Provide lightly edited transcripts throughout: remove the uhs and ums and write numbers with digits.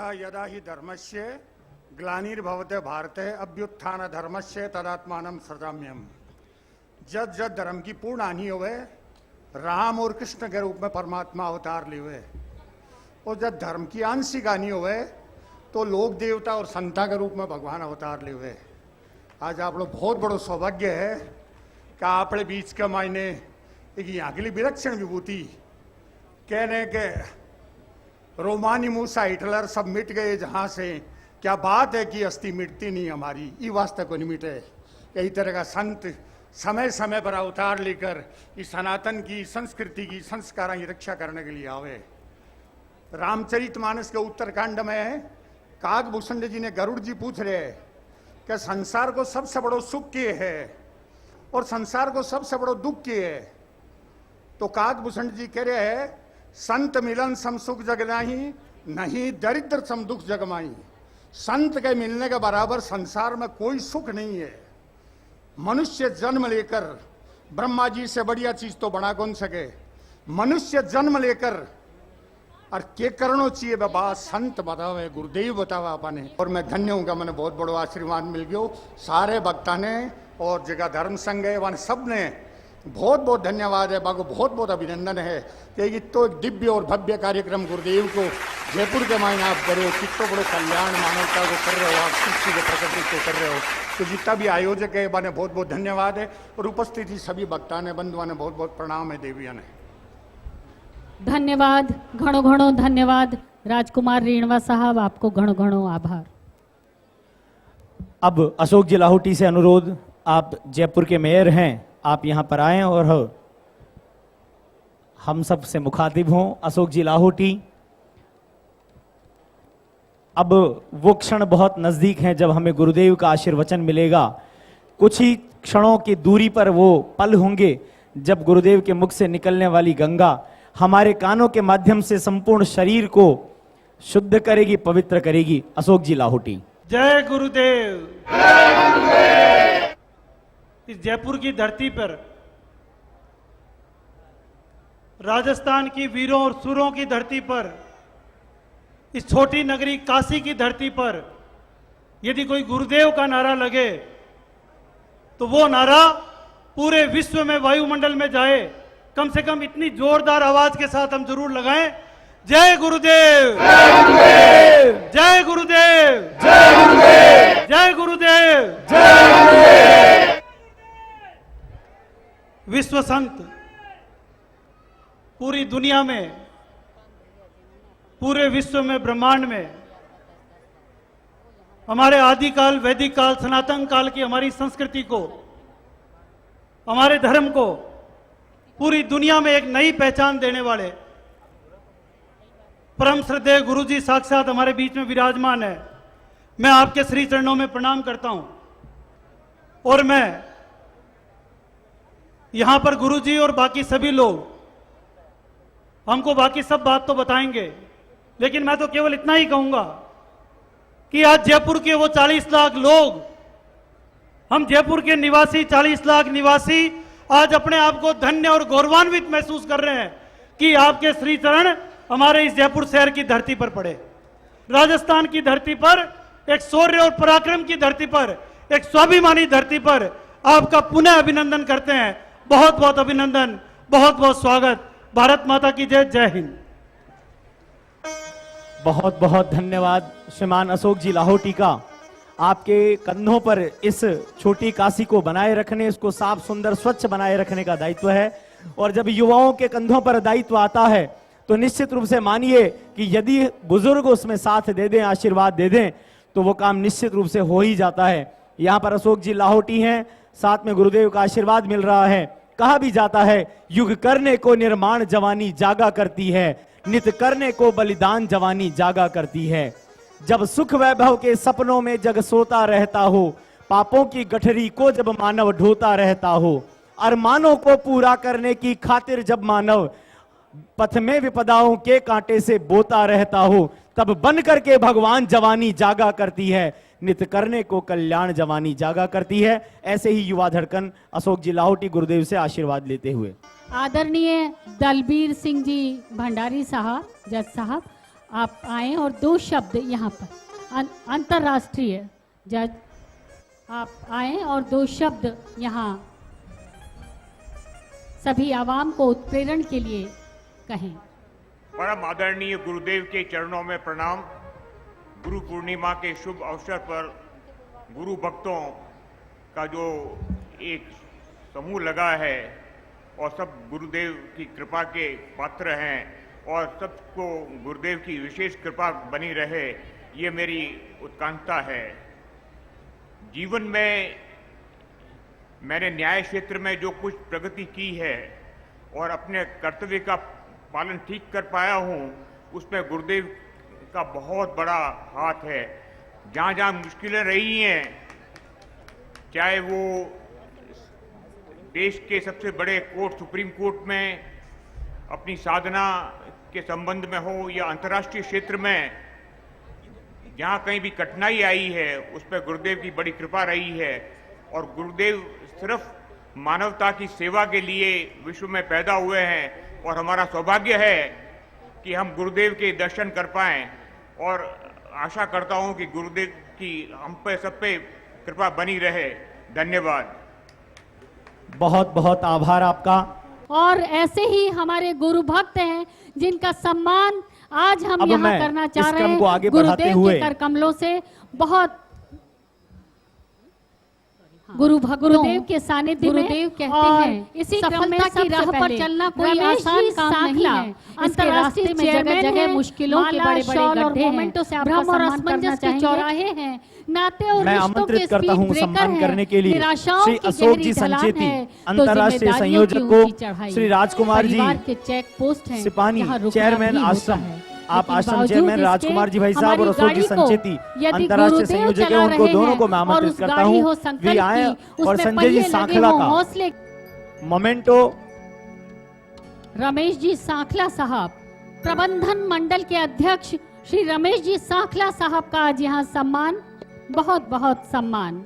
यदा यदा हि धर्मस्य ग्लानिर्भवते भारते अभ्युत्थान धर्मस्य तदात्मानं सृजाम्यहम्। जब जब धर्म की पूर्ण हानि हुए, राम और कृष्ण के रूप में परमात्मा अवतार लिए हुए, और जब धर्म की आंशिक हानि हुए तो लोक देवता और संता के रूप में भगवान अवतार लिए हुए। आज आप लोग बहुत बड़ो सौभाग्य है कि आपने बीच के मायने एक यहाँ के लिए विलक्षण विभूति कहने के रोमानी मूसा हिटलर सब मिट गए जहाँ से, क्या बात है कि अस्थि मिटती नहीं हमारी, ये वास्तव को नहीं मिटे। यही तरह का संत समय समय पर अवतार लेकर इस सनातन की संस्कृति की संस्कारों की रक्षा करने के लिए आवे। रामचरितमानस के उत्तरकांड में काकभूषण जी ने गरुड़ जी पूछ रहे हैं कि संसार को सबसे बड़ो सुख के है और संसार को सबसे बड़ो दुख के है। तो काकभूषण जी कह रहे हैं, संत मिलन सम सुख जग नाही, नहीं दरिद्र सम दुख जग माही। संत के मिलने के बराबर संसार में कोई सुख नहीं है। मनुष्य जन्म लेकर, ब्रह्मा जी से बढ़िया चीज तो बना कौन सके, मनुष्य जन्म लेकर और के करणो चाहिए बाबा संत बतावे, गुरुदेव बतावा अपने। और मैं धन्य हूँ कि मैंने बहुत बड़ो आशीर्वाद मिल गयो सारे भक्ता ने और जगह धर्म संघ है वन सब ने। बहुत बहुत धन्यवाद है, बागो बहुत बहुत अभिनंदन है कि तो एक दिव्य और भव्य कार्यक्रम गुरुदेव को जयपुर के मायने आप कर रहे हो, कितो बड़ो कल्याण मानवता को कर रहे हो, आप सृष्टि के प्रकृति को कर रहे हो। तो जितना भी आयोजक है बने बहुत बहुत धन्यवाद है, और उपस्थित सभी भक्ता ने बंधुआ ने बहुत बहुत प्रणाम है, देविया ने धन्यवाद, घणो घणो धन्यवाद। राजकुमार रेणवा साहब आपको घणो घणो आभार। अब अशोक जी लाहौटी से अनुरोध, आप जयपुर के मेयर हैं, आप यहां पर आए और हम सब से मुखातिब हों। अशोक जी लाहौटी, अब वो क्षण बहुत नजदीक हैं जब हमें गुरुदेव का आशीर्वचन मिलेगा। कुछ ही क्षणों की दूरी पर वो पल होंगे जब गुरुदेव के मुख से निकलने वाली गंगा हमारे कानों के माध्यम से संपूर्ण शरीर को शुद्ध करेगी, पवित्र करेगी। अशोक जी लाहौटी। जय गुरुदेव। इस जयपुर की धरती पर, राजस्थान की वीरों और सूरों की धरती पर, इस छोटी नगरी काशी की धरती पर यदि कोई गुरुदेव का नारा लगे तो वो नारा पूरे विश्व में वायुमंडल में जाए। कम से कम इतनी जोरदार आवाज के साथ हम जरूर लगाएं, जय गुरुदेव, जय गुरुदेव, जय गुरुदेव, जय गुरुदेव, जय गुरुदेव। विश्व संत पूरी दुनिया में, पूरे विश्व में, ब्रह्मांड में हमारे आदिकाल, वैदिक काल, सनातन काल की हमारी संस्कृति को, हमारे धर्म को पूरी दुनिया में एक नई पहचान देने वाले परम श्रद्धेय गुरु जी साक्षात हमारे बीच में विराजमान है। मैं आपके श्री चरणों में प्रणाम करता हूं। और मैं यहां पर गुरु जी और बाकी सभी लोग हमको बाकी सब बात तो बताएंगे, लेकिन मैं तो केवल इतना ही कहूंगा कि आज जयपुर के वो 40 लाख लोग, हम जयपुर के निवासी 40 लाख निवासी आज अपने आप को धन्य और गौरवान्वित महसूस कर रहे हैं कि आपके श्री चरण हमारे इस जयपुर शहर की धरती पर पड़े। राजस्थान की धरती पर, एक शौर्य और पराक्रम की धरती पर, एक स्वाभिमानी धरती पर आपका पुनः अभिनंदन करते हैं। बहुत बहुत अभिनंदन, बहुत बहुत स्वागत। भारत माता की जय। जय हिंद। बहुत बहुत धन्यवाद श्रीमान अशोक जी लाहौटी का। आपके कंधों पर इस छोटी काशी को बनाए रखने, इसको साफ सुंदर स्वच्छ बनाए रखने का दायित्व है। और जब युवाओं के कंधों पर दायित्व आता है तो निश्चित रूप से मानिए कि यदि बुजुर्ग उसमें साथ दे दें, आशीर्वाद दे दें, तो वो काम निश्चित रूप से हो ही जाता है। यहाँ पर अशोक जी लाहौटी हैं, साथ में गुरुदेव का आशीर्वाद मिल रहा है। कहा भी जाता है, युग करने को निर्माण जवानी जागा करती है, नित करने को बलिदान जवानी जागा करती है। जब सुख वैभव के सपनों में जग सोता रहता हो, पापों की गठरी को जब मानव ढोता रहता हो, अरमानों को पूरा करने की खातिर जब मानव पथ में विपदाओं के कांटे से बोता रहता हो, तब बन करके भगवान जवानी जागा करती है, नित करने को कल्याण जवानी जागा करती है। ऐसे ही युवा धड़कन अशोक जी लाहौटी गुरुदेव से आशीर्वाद लेते हुए। आदरणीय दलबीर सिंह जी भंडारी साहब, जज साहब, आप आए और दो शब्द यहाँ पर अंतर्राष्ट्रीय जज आप आए और दो शब्द यहाँ सभी आवाम को उत्प्रेरण के लिए कहें। परम आदरणीय गुरुदेव के चरणों में प्रणाम। गुरु पूर्णिमा के शुभ अवसर पर गुरु भक्तों का जो एक समूह लगा है और सब गुरुदेव की कृपा के पात्र हैं और सबको गुरुदेव की विशेष कृपा बनी रहे, ये मेरी उत्कंठा है। जीवन में मैंने न्याय क्षेत्र में जो कुछ प्रगति की है और अपने कर्तव्य का पालन ठीक कर पाया हूँ, उसमें गुरुदेव का बहुत बड़ा हाथ है। जहाँ जहाँ मुश्किलें रही हैं, चाहे वो देश के सबसे बड़े कोर्ट सुप्रीम कोर्ट में अपनी साधना के संबंध में हो या अंतर्राष्ट्रीय क्षेत्र में, जहाँ कहीं भी कठिनाई आई है उस पर गुरुदेव की बड़ी कृपा रही है। और गुरुदेव सिर्फ मानवता की सेवा के लिए विश्व में पैदा हुए हैं और हमारा सौभाग्य है कि हम गुरुदेव के दर्शन कर पाएं और आशा करता हूं कि गुरुदेव की हम पे सब पे कृपा बनी रहे। धन्यवाद। बहुत बहुत आभार आपका। और ऐसे ही हमारे गुरु भक्त हैं जिनका सम्मान आज हम अब यहाँ मैं करना इस चाह रहे क्रम को आगे हैं बढ़ाते गुरुदेव हुए के कर कमलों से। बहुत गुरुदेव के सानिध्य में कहते और हैं, इसी सफलता की राह पर चलना कोई आसान काम नहीं है। अंतर्राष्ट्रीय इसके रास्ते में जगह-जगह मुश्किलों के बड़े-बड़े गड्ढे हैं। से आपका भ्रम और सम्मान करना असमंजस के चाहेंगे। चौराहे हैं। नाते और मैं रिश्तों के आमंत्रित करता स्पीड हूं ब्रेकर सम्मान हैं। करने के लिए निराशाओं श्री की अशोक गहरी जी ढलान संचेती, है, तो अंतर्राष्ट्रीय जिम्मेदारियों की संयोजक को ऊंची चढ़ाई। श्री राजकुमार जी, परिवार के चेक पोस्ट हैं, सिपानी, जहां रुकना चेयरमैन भी होता आश्रम, है। आप लेकिन आश्रम बावजूद चेयरमैन इसके राजकुमार जी भाई साहब और हमारी अशोक जी गाड़ी को संचेती, यदि अंतर्राष्ट्रीय गुरुदेव संयोजक है, चला उनको रहे दोनों हैं को मैं और आमंत्रित उस करता गाड़ी हूँ। हो संकल्प वे आए की, और उसमें संजय जी पहिए लगे सांखला हों, का हौसले मोमेंटो रमेश जी सांखला साहब, प्रबंधन मंडल के अध्यक्ष श्री रमेश जी सांखला साहब का आज यहाँ सम्मान, बहुत बहुत सम्मान।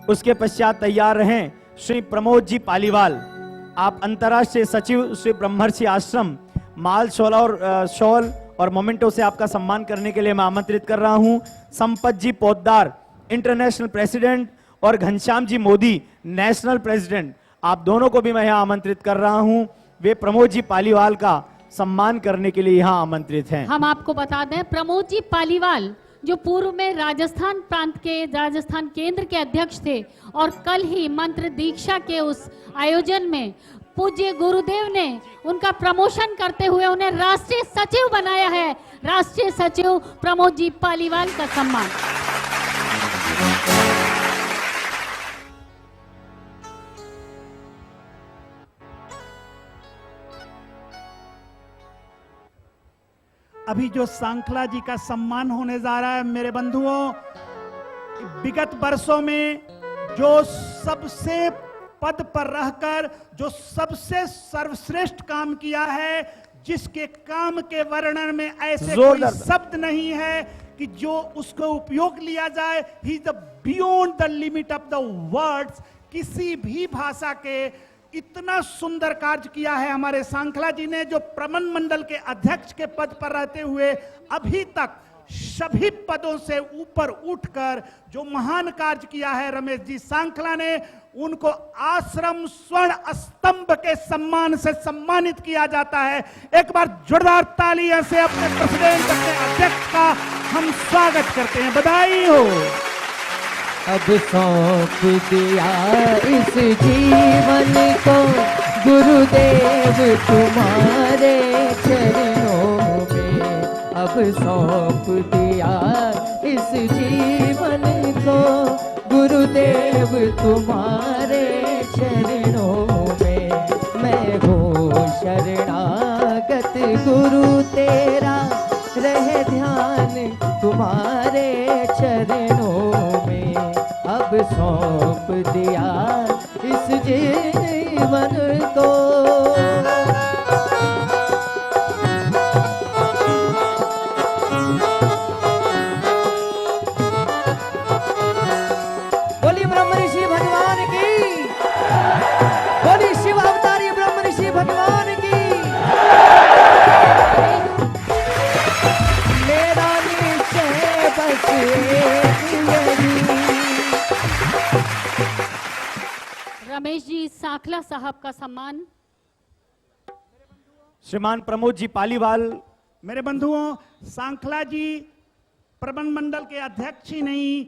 उसके पश्चात तैयार रहें श्री प्रमोद जी पालीवाल, आप अंतर्राष्ट्रीय सचिव श्री ब्रह्मर्षि आश्रम, माल शॉल और मोमेंटो से आपका सम्मान करने के लिए मैं आमंत्रित कर रहा हूं। संपत जी पोद्दार, इंटरनेशनल प्रेसिडेंट, और घनश्याम जी मोदी, नेशनल प्रेसिडेंट, आप दोनों को भी मैं यहाँ आमंत्रित कर रहा हूं। वे प्रमोद जी पालीवाल का सम्मान करने के लिए यहाँ आमंत्रित हैं। हम आपको बता दें प्रमोद जी पालीवाल जो पूर्व में राजस्थान प्रांत के राजस्थान केंद्र के अध्यक्ष थे और कल ही मंत्र दीक्षा के उस आयोजन में पूज्य गुरुदेव ने उनका प्रमोशन करते हुए उन्हें राष्ट्रीय सचिव बनाया है। राष्ट्रीय सचिव प्रमोद जी पालीवाल का सम्मान। अभी जो सांखला जी का सम्मान होने जा रहा है, मेरे बंधुओं, विगत वर्षों में जो सबसे पद पर रहकर जो सबसे सर्वश्रेष्ठ काम किया है, जिसके काम के वर्णन में ऐसे कोई शब्द नहीं है कि जो उसको उपयोग लिया जाए, he is beyond the limit of the words. किसी भी भाषा के इतना सुंदर कार्य किया है हमारे सांखला जी ने, जो प्रबंधन मंडल के अध्यक्ष के पद पर रहते हुए अभी तक सभी पदों से ऊपर उठकर जो महान कार्य किया है रमेश जी सांखला ने, उनको आश्रम स्वर्ण स्तंभ के सम्मान से सम्मानित किया जाता है। एक बार जोरदार तालियां से अपने प्रेसिडेंट, अपने अध्यक्ष का हम स्वागत करते हैं। बधाई हो। अब सौंप दिया इस जीवन को गुरुदेव तुम्हारे चरणों में। अब सौंप दिया इस जीवन को गुरुदेव तुम्हारे चरणों में। मैं हूँ शरणागत गुरु तेरा, रहे ध्यान तुम्हारे चरणों में। अब सौंप दिया इस जीवन को। बोलिए ब्रह्म ऋषि भगवान की, बोलिए शिव अवतारी ब्रह्म ऋषि भगवान की। रमेश जी साखला साहब का सम्मान। श्रीमान प्रमोद जी पालीवाल। मेरे बंधुओं, सांखला जी प्रबंध मंडल के अध्यक्ष ही नहीं,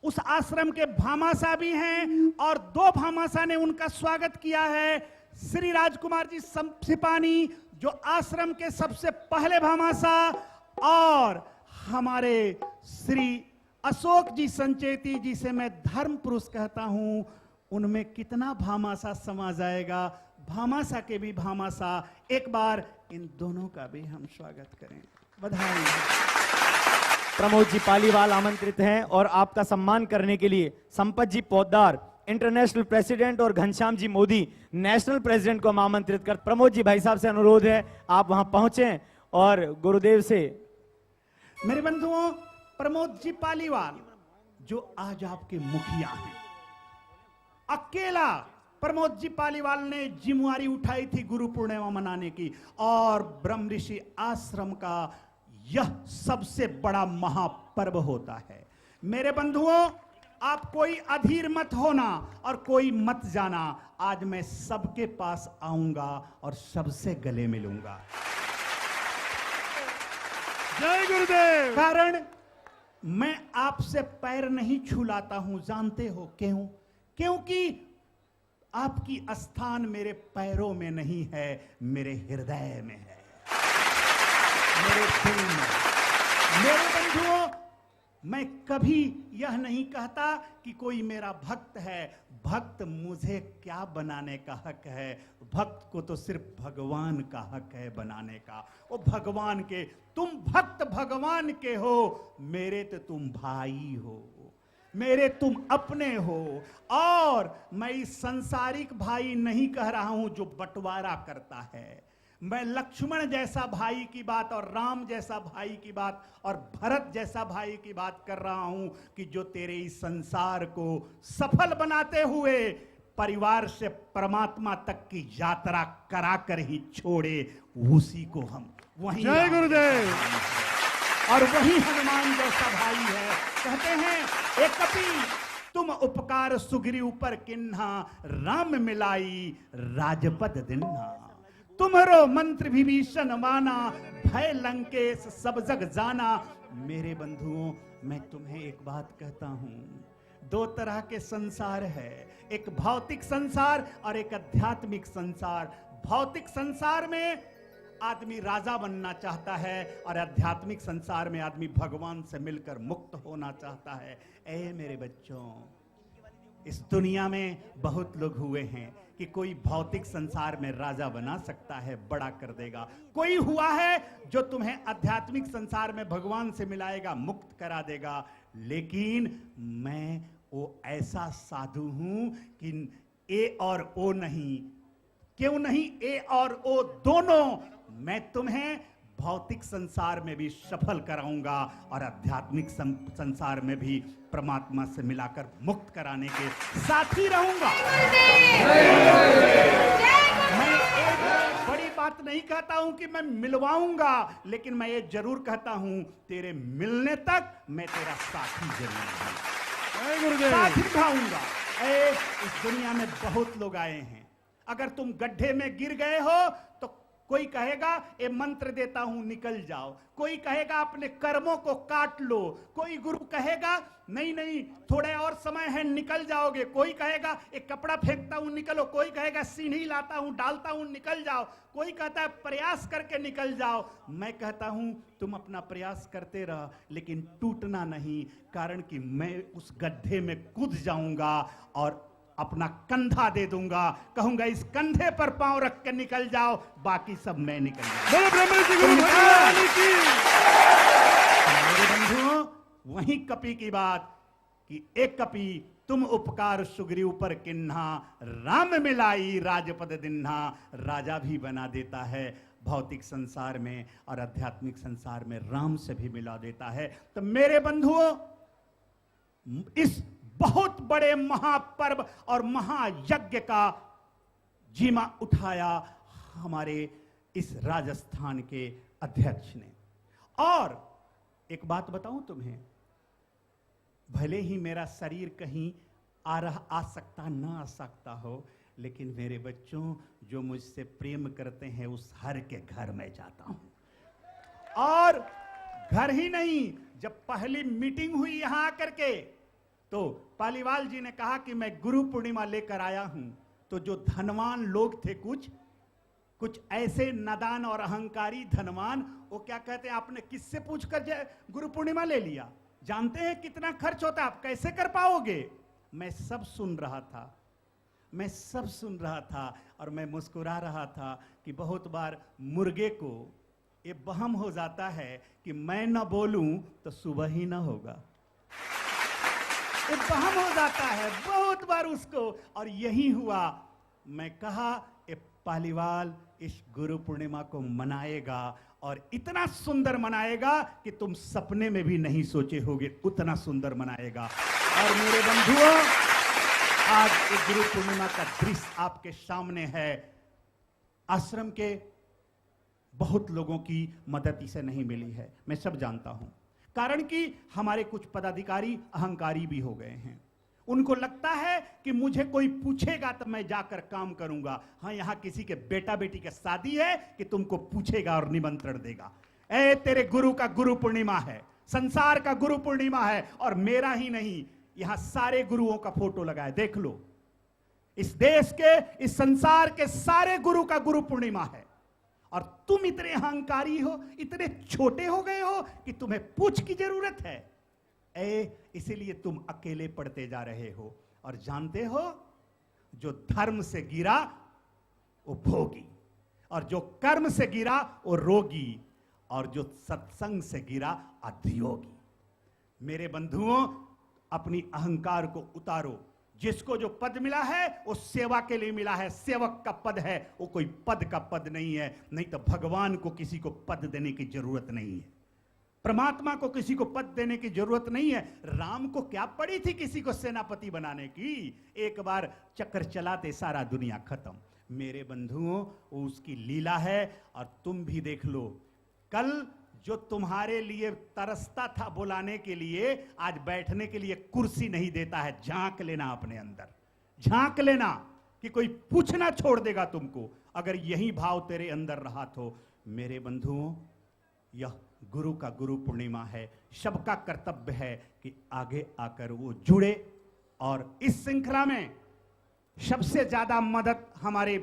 उस आश्रम के भामाशाह भी हैं और 2 भामाशाह ने उनका स्वागत किया है। श्री राजकुमार जी सिपानी जो आश्रम के सबसे पहले भामाशाह, और हमारे श्री अशोक जी संचेती जिसे मैं धर्म पुरुष कहता हूं, उनमें कितना भामाशाह समा जाएगा। भामाशाह के भी भामाशाह, एक बार इन दोनों का भी हम स्वागत करें। बधाई। प्रमोद जी पालीवाल आमंत्रित हैं और आपका सम्मान करने के लिए संपत जी पोद्दार इंटरनेशनल प्रेसिडेंट और घनश्याम जी मोदी नेशनल प्रेसिडेंट को हम आमंत्रित कर। प्रमोद जी भाई साहब से अनुरोध है आप वहां पहुंचे और गुरुदेव से। मेरे बंधुओं, प्रमोद जी पालीवाल जो आज आपके मुखिया हैं, अकेला प्रमोद जी पालीवाल ने जिम्मेवारी उठाई थी गुरु पूर्णिमा मनाने की, और ब्रह्म ऋषि आश्रम का यह सबसे बड़ा महापर्व होता है। मेरे बंधुओं, आप कोई अधीर मत होना और कोई मत जाना। आज मैं सबके पास आऊंगा और सबसे गले मिलूंगा। जय गुरुदेव। कारण मैं आपसे पैर नहीं छुलाता हूं, जानते हो क्यों? क्योंकि आपकी स्थान मेरे पैरों में नहीं है, मेरे हृदय में है, मेरे दिल में। मेरे बंधुओं, मैं कभी यह नहीं कहता कि कोई मेरा भक्त है। भक्त मुझे क्या बनाने का हक है? भक्त को तो सिर्फ भगवान का हक है बनाने का। वो भगवान के, तुम भक्त भगवान के हो, मेरे तो तुम भाई हो, मेरे तुम अपने हो। और मैं इस संसारिक भाई नहीं कह रहा हूं जो बंटवारा करता है। मैं लक्ष्मण जैसा भाई की बात और राम जैसा भाई की बात और भरत जैसा भाई की बात कर रहा हूं कि जो तेरे इस संसार को सफल बनाते हुए परिवार से परमात्मा तक की यात्रा करा कर ही छोड़े, उसी को हम वही। जय गुरुदेव। और वही हनुमान जैसा भाई है। कहते हैं, एक कपि तुम उपकार सुग्रीव पर किन्हा, राम मिलाई राजपद दिन्हा। तुम्हारो मंत्र विभीषण माना, भय लंकेश सब जग जाना। मेरे बंधुओं, मैं तुम्हें एक बात कहता हूं, 2 तरह के संसार है, एक भौतिक संसार और एक आध्यात्मिक संसार। भौतिक संसार में आदमी राजा बनना चाहता है और आध्यात्मिक संसार में आदमी भगवान से मिलकर मुक्त होना चाहता है। ऐ मेरे बच्चों, इस दुनिया में बहुत लोग हुए हैं कि कोई भौतिक संसार में राजा बना सकता है, बड़ा कर देगा। कोई हुआ है जो तुम्हें आध्यात्मिक संसार में भगवान से मिलाएगा, मुक्त करा देगा। लेकिन मैं वो ऐसा साधु हूं कि ए और ओ नहीं। क्यों नहीं? ए और ओ दोनों। मैं तुम्हें भौतिक संसार में भी सफल कराऊंगा और आध्यात्मिक संसार में भी परमात्मा से मिलाकर मुक्त कराने के साथी रहूंगा। मैं एक बड़ी बात नहीं कहता हूं कि मैं मिलवाऊंगा, लेकिन मैं ये जरूर कहता हूं, तेरे मिलने तक मैं तेरा साथी जरूर हूं, साथ निभाऊंगा। इस दुनिया में बहुत लोग आए हैं। अगर तुम गड्ढे में गिर गए हो तो कोई कहेगा ये मंत्र देता हूं निकल जाओ, कोई कहेगा अपने कर्मों को काट लो, कोई गुरु कहेगा नहीं नहीं थोड़े और समय है निकल जाओगे, कोई कहेगा एक कपड़ा फेंकता हूं निकलो, कोई कहेगा सीढ़ी लाता हूं डालता हूं निकल जाओ, कोई कहता है प्रयास करके निकल जाओ। मैं कहता हूं तुम अपना प्रयास करते रह, लेकिन टूटना नहीं, कारण कि मैं उस गड्ढे में कूद जाऊंगा और अपना कंधा दे दूंगा, कहूंगा इस कंधे पर पांव रख के निकल जाओ, बाकी सब मैं निकल जाऊंगा। मेरे बंधुओं, वही कपि की बात कि एक कपि तुम उपकार सुग्रीव पर किन्हा, राम मिलाई राजपद दिन्हा। राजा भी बना देता है भौतिक संसार में और आध्यात्मिक संसार में राम से भी मिला देता है। तो मेरे बंधुओं, इस बहुत बड़े महापर्व और महायज्ञ का जिम्मा उठाया हमारे इस राजस्थान के अध्यक्ष ने। और एक बात बताऊं तुम्हें, भले ही मेरा शरीर कहीं आ सकता ना आ सकता हो, लेकिन मेरे बच्चों, जो मुझसे प्रेम करते हैं उस हर के घर में जाता हूं। और घर ही नहीं, जब पहली मीटिंग हुई यहां आकर के, तो पालीवाल जी ने कहा कि मैं गुरु पूर्णिमा लेकर आया हूं। तो जो धनवान लोग थे, कुछ ऐसे नादान और अहंकारी धनवान, वो क्या कहते हैं, आपने किससे पूछकर गुरु पूर्णिमा ले लिया? जानते हैं कितना खर्च होता है, आप कैसे कर पाओगे? मैं सब सुन रहा था और मैं मुस्कुरा रहा था कि बहुत बार मुर्गे को ये बहम हो जाता है कि मैं न बोलूं तो सुबह ही ना होगा। ये बहम हो जाता है बहुत बार उसको, और यही हुआ। मैं कहा ये पालीवाल इस गुरु पूर्णिमा को मनाएगा, और इतना सुंदर मनाएगा कि तुम सपने में भी नहीं सोचे होगे, उतना सुंदर मनाएगा। और मेरे बंधुओं, आज एक गुरु पूर्णिमा का दृश्य आपके सामने है। आश्रम के बहुत लोगों की मदद इसे नहीं मिली है, मैं सब जानता हूं। कारण कि हमारे कुछ पदाधिकारी अहंकारी भी हो गए हैं। उनको लगता है कि मुझे कोई पूछेगा तो मैं जाकर काम करूंगा। हाँ, यहां किसी के बेटा बेटी की शादी है कि तुमको पूछेगा और निमंत्रण देगा। ए, तेरे गुरु का गुरु पूर्णिमा है, संसार का गुरु पूर्णिमा है, और मेरा ही नहीं, यहां सारे गुरुओं का फोटो लगा है, देख लो। इस देश के, इस संसार के सारे गुरु का गुरु पूर्णिमा है। और तुम इतने अहंकारी हो, इतने छोटे हो गए हो कि तुम्हें पूछ की जरूरत है। इसीलिए तुम अकेले पढ़ते जा रहे हो। और जानते हो, जो धर्म से गिरा वो भोगी, और जो कर्म से गिरा वो रोगी, और जो सत्संग से गिरा अधियोगी। मेरे बंधुओं, अपनी अहंकार को उतारो। जिसको जो पद मिला है वो सेवा के लिए मिला है, सेवक का पद है, वो कोई पद का पद नहीं है। नहीं तो भगवान को किसी को पद देने की जरूरत नहीं है, परमात्मा को किसी को पद देने की जरूरत नहीं है। राम को क्या पड़ी थी किसी को सेनापति बनाने की? एक बार चक्कर चलाते सारा दुनिया खत्म। मेरे बंधुओं, वो उसकी लीला है, और तुम भी देख लो। कल जो तुम्हारे लिए तरसता था बुलाने के लिए, आज बैठने के लिए कुर्सी नहीं देता है। झांक लेना अपने अंदर, झांक लेना कि कोई पूछना छोड़ देगा तुमको। अगर यही भाव तेरे अंदर रहा तो मेरे बंधुओं, यह गुरु का गुरु पूर्णिमा है। सबका कर्तव्य है कि आगे आकर वो जुड़े। और इस श्रृंखला में सबसे ज्यादा मदद हमारे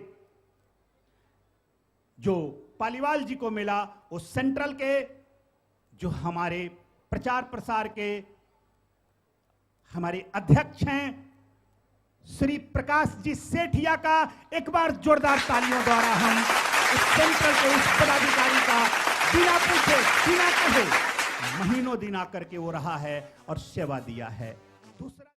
जो पालीवाल जी को मिला, वो सेंट्रल के जो हमारे प्रचार प्रसार के हमारे अध्यक्ष हैं श्री प्रकाश जी सेठिया का एक बार जोरदार तालियों द्वारा हम इस सेंट्रल के उस पदाधिकारी का बिना पूछे बिना कहे महीनों दिन आकर के वो रहा है और सेवा दिया है। दूसरा